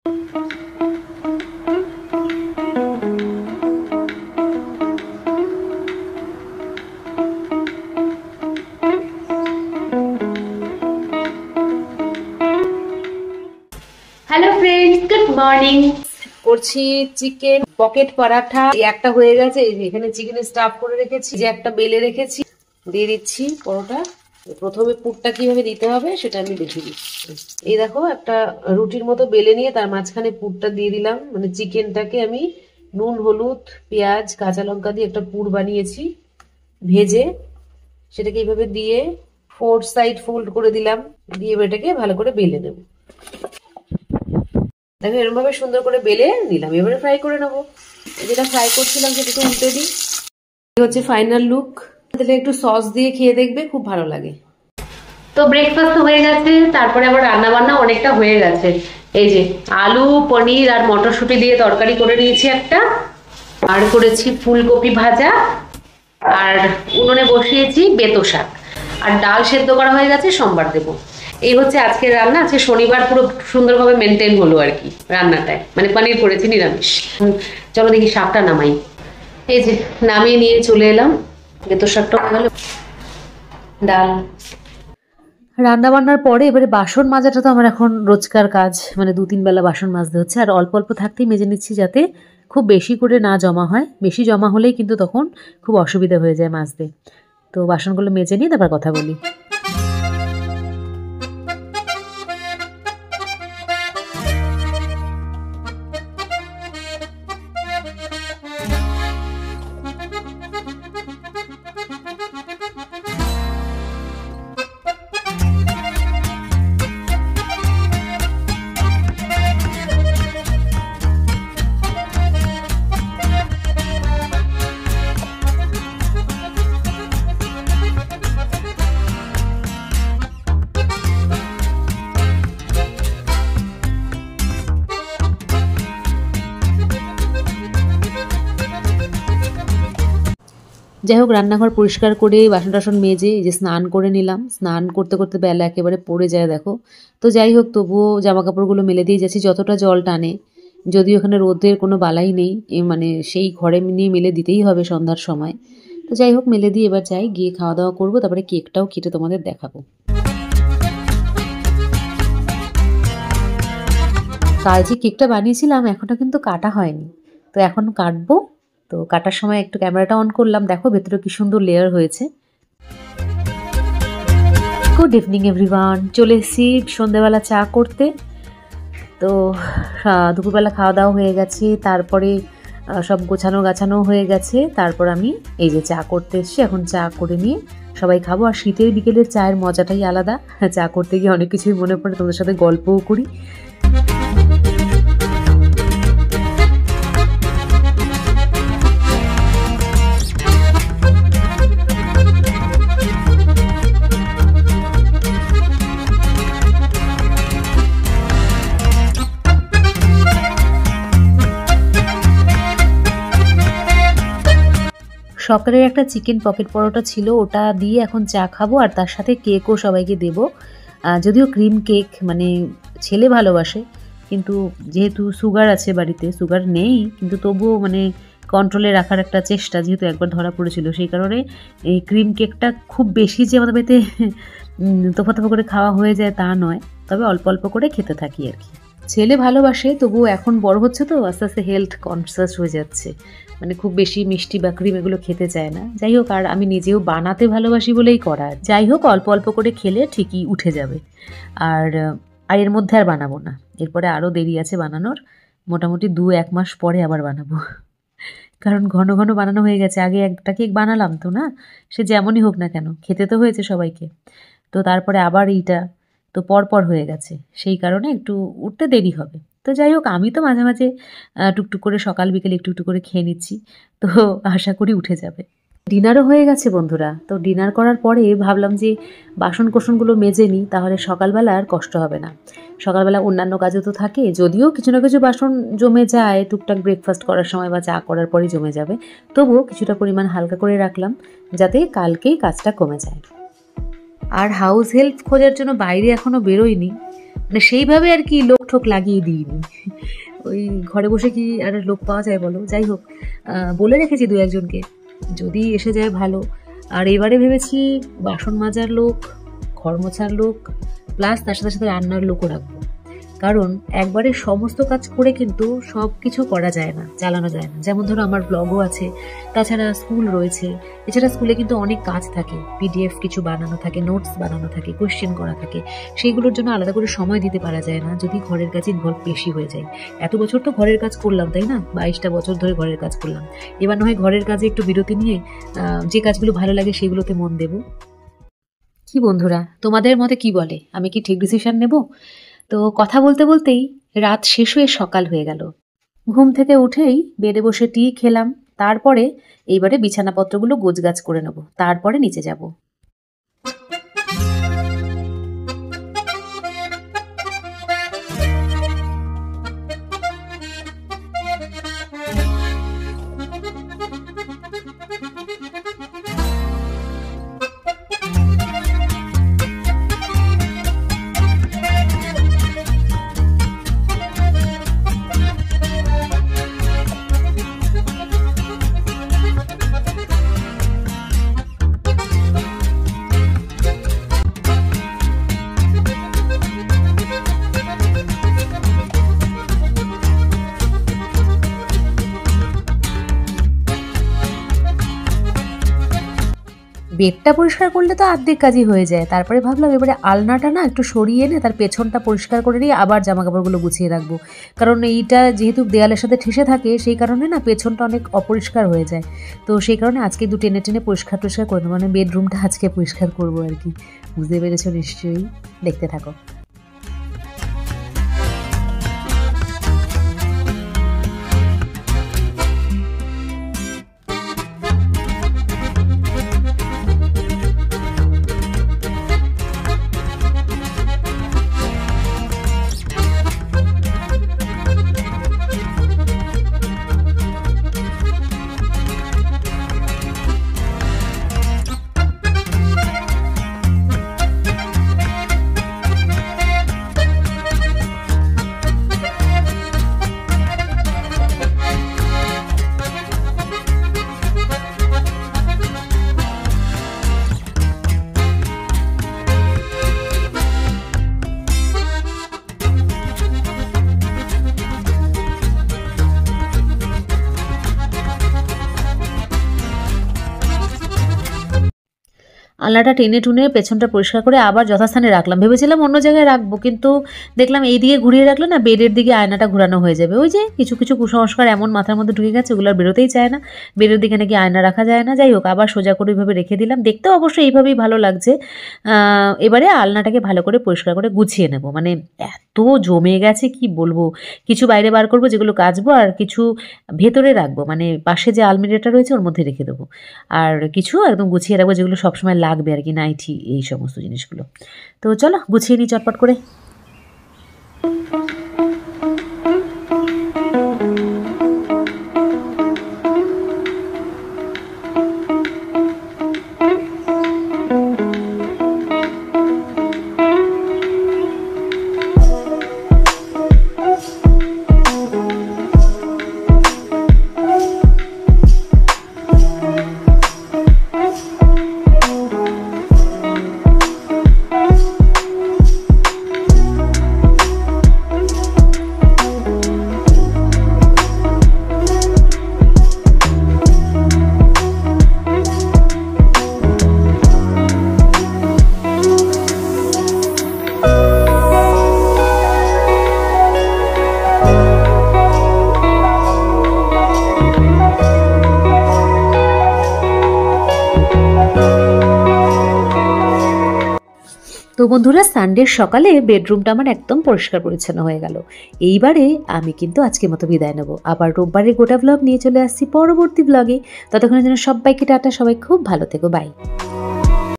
Hello friends, good morning. করছি chicken pocket paratha. একটা হয়ে গেছে, এখানে চিকেনের স্টাফ করে রেখেছি, যে একটা বেলে রেখেছি, দিয়ে দিচ্ছি পরোটা। প্রথমে পুরটা কিভাবে দিতে হবে সেটা আমি দেখিয়ে দিচ্ছি। এই দেখো, একটা রুটির মতো বেলে নিয়ে তার মাঝখানে পুরটা দিয়ে দিলাম। মানে চিকেনটাকে আমি নুন, হলুদ, পেঁয়াজ, কাঁচা লঙ্কা দিয়ে একটা পুর বানিয়েছি ভেজে, সেটাকে এইভাবে দিয়ে 4 সাইড ফোল্ড করে দিলাম, দিয়ে এটাকে ভালো করে বেলে নেব। দেখো এরকম ভাবে সুন্দর করে বেলে নিলাম। এবারে ফ্রাই করে নেবো। যেটা ফ্রাই করছিলাম সেটাকে উল্টে দিই। এই হচ্ছে ফাইনাল লুক। তাহলে একটু সস দিয়ে খেয়ে দেখবে, খুব ভালো লাগে। তো ব্রেকফাস্ট হয়ে গেছে, তারপরে আবার রান্না বান্না অনেকটা হয়ে গেছে। এই যে আলু, পনির আর মটরশুঁটি দিয়ে তরকারি করে নিয়েছি একটা, আর করেছি ফুলকপি ভাজা, আর উনুনে বসিয়েছি বেতো শাক, আর ডাল সেদ্ধ করা হয়ে গেছে, সোমবার দেবো। এই হচ্ছে আজকের রান্না। আজকে শনিবার পুরো সুন্দরভাবে মেনটেন হলো আর কি রান্নাটায়, মানে পনির করেছি নিরামিষ। চলো দেখি শাকটা নামাই। এই যে নামিয়ে নিয়ে চলে এলাম। বেতো শাকটা হয়ে গেল, ডাল। রান্না বান্নার পরে এবারে বাসন মাজাটা তো আমার এখন রোজকার কাজ, মানে 2-3 বেলা বাসন মাজতে হচ্ছে। আর অল্প অল্প থাকতেই মেজে নিচ্ছি, যাতে খুব বেশি করে না জমা হয়। বেশি জমা হলেই কিন্তু তখন খুব অসুবিধা হয়ে যায় মাজতে। তো বাসনগুলো মেজে নিয়ে তারপর কথা বলি। যাই হোক, রান্নাঘর পরিষ্কার করে বাসন টাসন মেজে এই যে স্নান করে নিলাম। স্নান করতে করতে বেলা একেবারে পড়ে যায় দেখো। তো যাই হোক, তবুও জামা কাপড়গুলো মেলে দিয়ে যাচ্ছি যতটা জল টানে। যদিও এখানে রোদের কোনো বালাই নেই, মানে সেই ঘরে নিয়ে মেলে দিতেই হবে সন্ধ্যার সময়। তো যাই হোক, মেলে দিয়ে এবার যাই, গিয়ে খাওয়া দাওয়া করবো, তারপরে কেকটাও কেটে তোমাদের দেখাবো। কাল যে কেকটা বানিয়েছিলাম এখনও কিন্তু কাটা হয়নি, তো এখন কাটবো। তো কাটার সময় একটু ক্যামেরাটা অন করলাম, দেখো ভেতরে কি সুন্দর লেয়ার হয়েছে। গুড ইভিনিং এভরিওয়ান, চলে এসেছি সন্ধ্যেবেলা চা করতে। তো দুপুরবেলা খাওয়া দাওয়া হয়ে গেছে, তারপরে সব গাছানো হয়ে গেছে। তারপর আমি এই যে চা করতে এসেছি, এখন চা করে নিয়ে সবাই খাবো। আর শীতের বিকেলের চায়ের মজাটাই আলাদা। চা করতে গিয়ে অনেক কিছুই মনে পড়ে, তোমাদের সাথে গল্পও করি। সকালের একটা চিকেন পকেট পরোটা ছিল, ওটা দিয়ে এখন চা খাবো, আর তার সাথে কেকও সবাইকে দেবো। যদিও ক্রিম কেক মানে ছেলে ভালোবাসে, কিন্তু যেহেতু সুগার আছে বাড়িতে, সুগার নেই কিন্তু তবুও মানে কন্ট্রোলে রাখার একটা চেষ্টা, যেহেতু একবার ধরা পড়েছিল, সেই কারণে এই ক্রিম কেকটা খুব বেশি যে আমাদের বাড়িতে তোফা করে খাওয়া হয়ে যায় তা নয়, তবে অল্প অল্প করে খেতে থাকি আর কি। ছেলে ভালোবাসে, তবুও এখন বড় হচ্ছে তো আস্তে আস্তে হেলথ কনসিয়াস হয়ে যাচ্ছে, মানে খুব বেশি মিষ্টি বা ক্রিম এগুলো খেতে চায় না। যাই হোক, আর আমি নিজেও বানাতে ভালোবাসি বলেই করা। যাই হোক, অল্প অল্প করে খেলে ঠিকই উঠে যাবে। আর এর মধ্যে আর বানাবো না, এরপরে আরও দেরি আছে বানানোর। মোটামুটি 2-1 মাস পরে আবার বানাবো, কারণ ঘন ঘন বানানো হয়ে গেছে। আগে একটা কেক বানালাম তো না, সে যেমনই হোক না কেন খেতে তো হয়েছে সবাইকে। তো তারপরে আবার এইটা তো পরপর হয়ে গেছে, সেই কারণে একটু উঠতে দেরি হবে। তো যাই হোক, আমি তো মাঝে মাঝে টুকটুক করে সকাল বিকেল একটু একটু করে খেয়ে নিচ্ছি, তো আশা করি উঠে যাবে। ডিনারও হয়ে গেছে বন্ধুরা। তো ডিনার করার পরে ভাবলাম যে বাসন কোসনগুলো মেজে নিই, তাহলে সকালবেলা আর কষ্ট হবে না। সকালবেলা অন্যান্য কাজও তো থাকে, যদিও কিছু না কিছু বাসন জমে যায় টুকটাক ব্রেকফাস্ট করার সময় বা চা করার পরেই জমে যাবে, তবুও কিছুটা পরিমাণ হালকা করে রাখলাম যাতে কালকেই কাজটা কমে যায়। আর হাউস হেল্প খোঁজার জন্য বাইরে এখনও বেরোয়নি, মানে সেইভাবে আর কি লোক ঠোক লাগিয়ে দিইনি। ওই ঘরে বসে কি আর লোক পাওয়া যায় বলো? যাই হোক, বলে রেখেছি দু একজনকে, যদি এসে যায় ভালো। আর এবারে ভেবেছি বাসন মাজার লোক, ঘর মোছার লোক, প্লাস তার সাথে সাথে রান্নার লোকও রাখবো। কারণ একবারে সমস্ত কাজ করে কিন্তু সব কিছু করা যায় না, চালানো যায় না। যেমন ধরো আমার ব্লগও আছে, তাছাড়া স্কুল রয়েছে। এছাড়া স্কুলে কিন্তু অনেক কাজ থাকে, পিডিএফ কিছু বানানো থাকে, নোটস বানানো থাকে, কোয়েশ্চেন করা থাকে। সেইগুলোর জন্য আলাদা করে সময় দিতে পারা যায় না যদি ঘরের কাজ ইনভলভ বেশি হয়ে যায়। এত বছর তো ঘরের কাজ করলাম, তাই না? 22টা বছর ধরে ঘরের কাজ করলাম। এবার নয় ঘরের কাজে একটু বিরতি নিয়ে যে কাজগুলো ভালো লাগে সেগুলোতে মন দেব। কি বন্ধুরা, তোমাদের মতে কি বলে? আমি কি ঠিক ডিসিশন নেব? তো কথা বলতে বলতেই রাত শেষ হয়ে সকাল হয়ে গেল। ঘুম থেকে উঠেই বেডে বসে টি খেলাম। তারপরে এইবারে বিছানাপত্রগুলো গোছগাছ করে নেব, তারপরে নিচে যাব। বেডটা পরিষ্কার করলে তো অর্ধেক কাজই হয়ে যায়। তারপরে ভাবলাম এবারে আলনাটা না একটু সরিয়ে এনে তার পেছনটা পরিষ্কার করে নিয়ে আবার জামা কাপড়গুলো গুছিয়ে রাখবো। কারণ এইটা যেহেতু দেয়ালের সাথে ঠেসে থাকে, সেই কারণে না পেছনটা অনেক অপরিষ্কার হয়ে যায়। তো সেই কারণে আজকে টেনে টেনে পরিষ্কার করে দেবো, মানে বেডরুমটা আজকে পরিষ্কার করবো আর কি। বুঝতে পেরেছো নিশ্চয়ই, দেখতে থাকো। আলনাটা টেনে টুনে পেছনটা পরিষ্কার করে আবার যথাস্থানে রাখলাম। ভেবেছিলাম অন্য জায়গায় রাখবো, কিন্তু দেখলাম এই দিকে ঘুরিয়ে রাখলে না বেডের দিকে আয়নাটা ঘোরানো হয়ে যাবে। ওই যে কিছু কিছু কুসংস্কার এমন মাথার মধ্যে ঢুকে গেছে, ওগুলো আর বেরোতেই চায় না। বেডের দিকে নাকি আয়না রাখা যায় না। যাই হোক, আবার সোজা করে ওইভাবে রেখে দিলাম। দেখতেও অবশ্যই এইভাবেই ভালো লাগছে। এবারে আলনাটাকে ভালো করে পরিষ্কার করে গুছিয়ে নেব। মানে এত জমে গেছে কি বলবো। কিছু বাইরে বার করবো যেগুলো কাচবো, আর কিছু ভেতরে রাখবো, মানে পাশে যে আলমিরাটা রয়েছে ওর মধ্যে রেখে দেবো। আর কিছু একদম গুছিয়ে রাখবো যেগুলো সবসময় লাগবে আর কি, নাইটি এই সমস্ত জিনিসগুলো। তো চলো গুছিয়ে নিই চটপট করে। তো বন্ধুরা, সানডের সকালে বেডরুমটা আমার একদম পরিষ্কার পরিচ্ছন্ন হয়ে গেল। এইবারে আমি কিন্তু আজকের মতো বিদায় নেব। আবার রোববারের গোটা ব্লগ নিয়ে চলে আসছি পরবর্তী ব্লগে। ততক্ষণের জন্য সবাইকে টাটা, সবাই খুব ভালো থেকো, বাই।